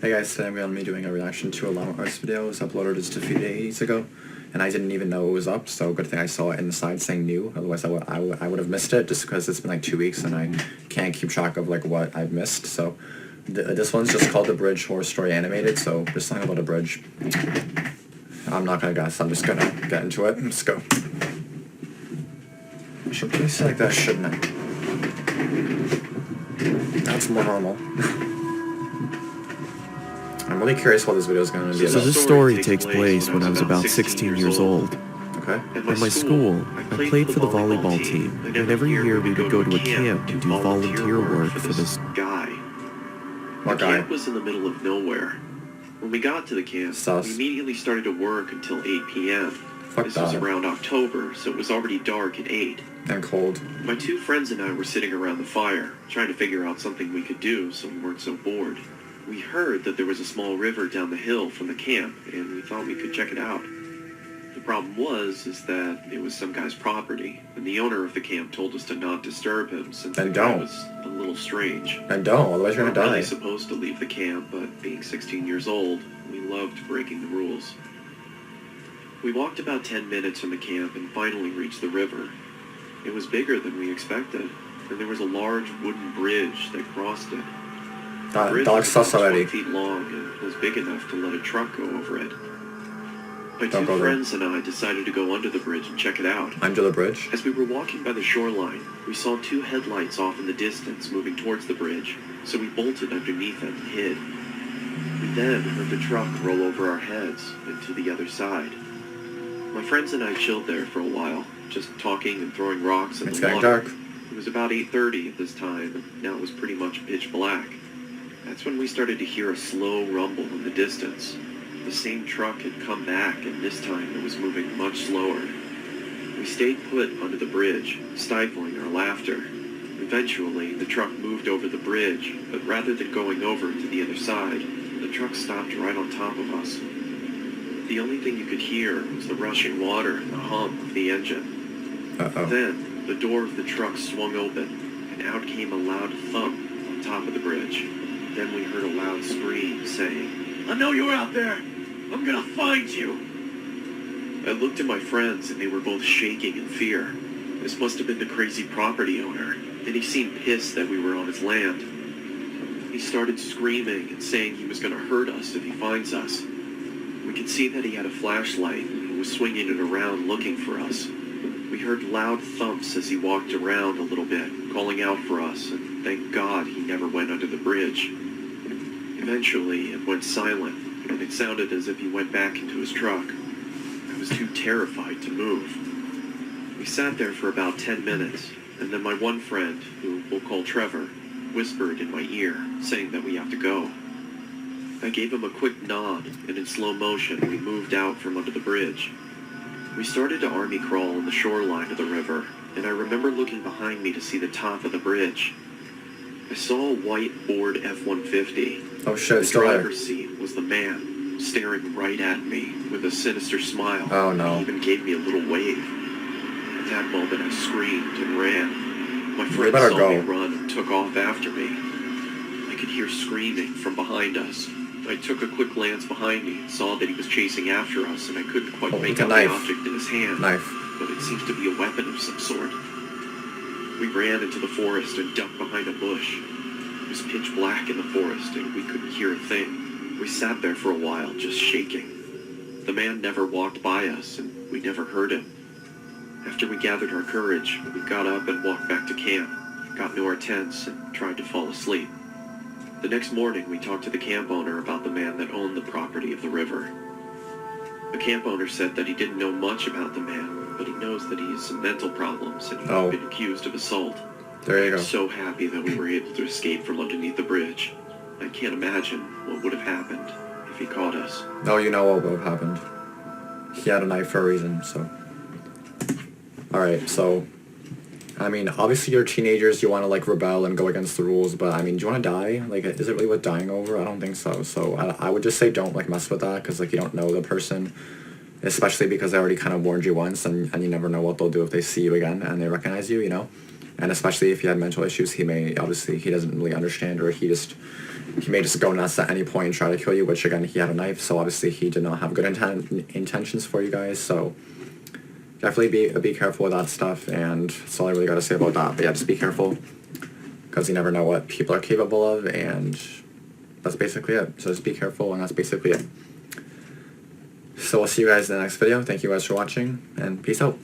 Hey guys, today I'm going to be doing a reaction to a Llama Arts video. It was uploaded just a few days ago, and I didn't even know it was up, so good thing I saw it inside saying new, otherwise I would have missed it, just because it's been like 2 weeks and I can't keep track of like what I've missed, so this one's just called The Bridge Horror Story Animated, so just something about a bridge. I'm not gonna guess, I'm just gonna get into it. Let's go. I should place it like that, shouldn't I? That's more normal. I'm really curious what this video is going to be about. So this story takes place when I was about 16 years old. Okay. At my school, I played for the volleyball team, and every year we would go to a camp and do volunteer work for this guy. What The guy? camp was in the middle of nowhere. When we got to the camp, we immediately started to work until 8 p.m. This was around October, so it was already dark at 8. And cold. My two friends and I were sitting around the fire, trying to figure out something we could do so we weren't so bored. We heard that there was a small river down the hill from the camp, and we thought we could check it out. The problem was that it was some guy's property, and the owner of the camp told us to not disturb him since the guy was a little strange. And don't, otherwise you're gonna die. We weren't really supposed to leave the camp, but being 16 years old, we loved breaking the rules. We walked about 10 minutes from the camp and finally reached the river. It was bigger than we expected, and there was a large wooden bridge that crossed it. The bridge was about 20 feet long and was big enough to let a truck go over it. My two friends and I decided to go under the bridge and check it out. Under the bridge? As we were walking by the shoreline, we saw two headlights off in the distance moving towards the bridge, so we bolted underneath it and hid. We then heard the truck roll over our heads and to the other side. My friends and I chilled there for a while, just talking and throwing rocks in the water. It's getting dark. It was about 8:30 at this time, and now it was pretty much pitch black. That's when we started to hear a slow rumble in the distance. The same truck had come back, and this time it was moving much slower. We stayed put under the bridge, stifling our laughter. Eventually, the truck moved over the bridge, but rather than going over to the other side, the truck stopped right on top of us. The only thing you could hear was the rushing water and the hum of the engine. Then, the door of the truck swung open, and out came a loud thump on top of the bridge. Then we heard a loud scream saying, "I know you're out there! I'm gonna find you!" I looked at my friends and they were both shaking in fear. This must have been the crazy property owner, and he seemed pissed that we were on his land. He started screaming and saying he was gonna hurt us if he finds us. We could see that he had a flashlight and was swinging it around looking for us. We heard loud thumps as he walked around a little bit, calling out for us, and thank God he never went under the bridge. Eventually, it went silent, and it sounded as if he went back into his truck. I was too terrified to move. We sat there for about 10 minutes, and then my one friend, who we'll call Trevor, whispered in my ear, saying that we have to go. I gave him a quick nod, and in slow motion, we moved out from under the bridge. We started to army crawl on the shoreline of the river, and I remember looking behind me to see the top of the bridge. I saw a white Ford F-150. Oh shit, the driver's seat was the man, staring right at me with a sinister smile. Oh no. He even gave me a little wave. At that moment I screamed and ran. My friend saw me run and took off after me. I could hear screaming from behind us. I took a quick glance behind me and saw that he was chasing after us, and I couldn't quite make out the object in his hand. But it seemed to be a weapon of some sort. We ran into the forest and ducked behind a bush. It was pitch black in the forest, and we couldn't hear a thing. We sat there for a while, just shaking. The man never walked by us, and we never heard him. After we gathered our courage, we got up and walked back to camp, got into our tents, and tried to fall asleep. The next morning, we talked to the camp owner about the man that owned the property of the river. The camp owner said that he didn't know much about the man, but he knows that he has some mental problems and he's been accused of assault. There you go. I'm so happy that we were able to escape from underneath the bridge. I can't imagine what would have happened if he caught us. No, you know what would have happened. He had a knife for a reason, so. Alright, so. I mean, obviously you're teenagers, you want to like rebel and go against the rules, but I mean, do you want to die? Like, is it really worth dying over? I don't think so. So I would just say don't like mess with that, because like you don't know the person, especially because they already kind of warned you once, and you never know what they'll do if they see you again and they recognize you, you know? And especially if he had mental issues, he doesn't really understand, or he may just go nuts at any point and try to kill you, which again, he had a knife, so obviously he did not have good intentions for you guys, so definitely be careful with that stuff, and that's all I really got to say about that. But yeah, just be careful, because you never know what people are capable of, and that's basically it. So just be careful, and that's basically it. So we'll see you guys in the next video. Thank you guys for watching, and peace out.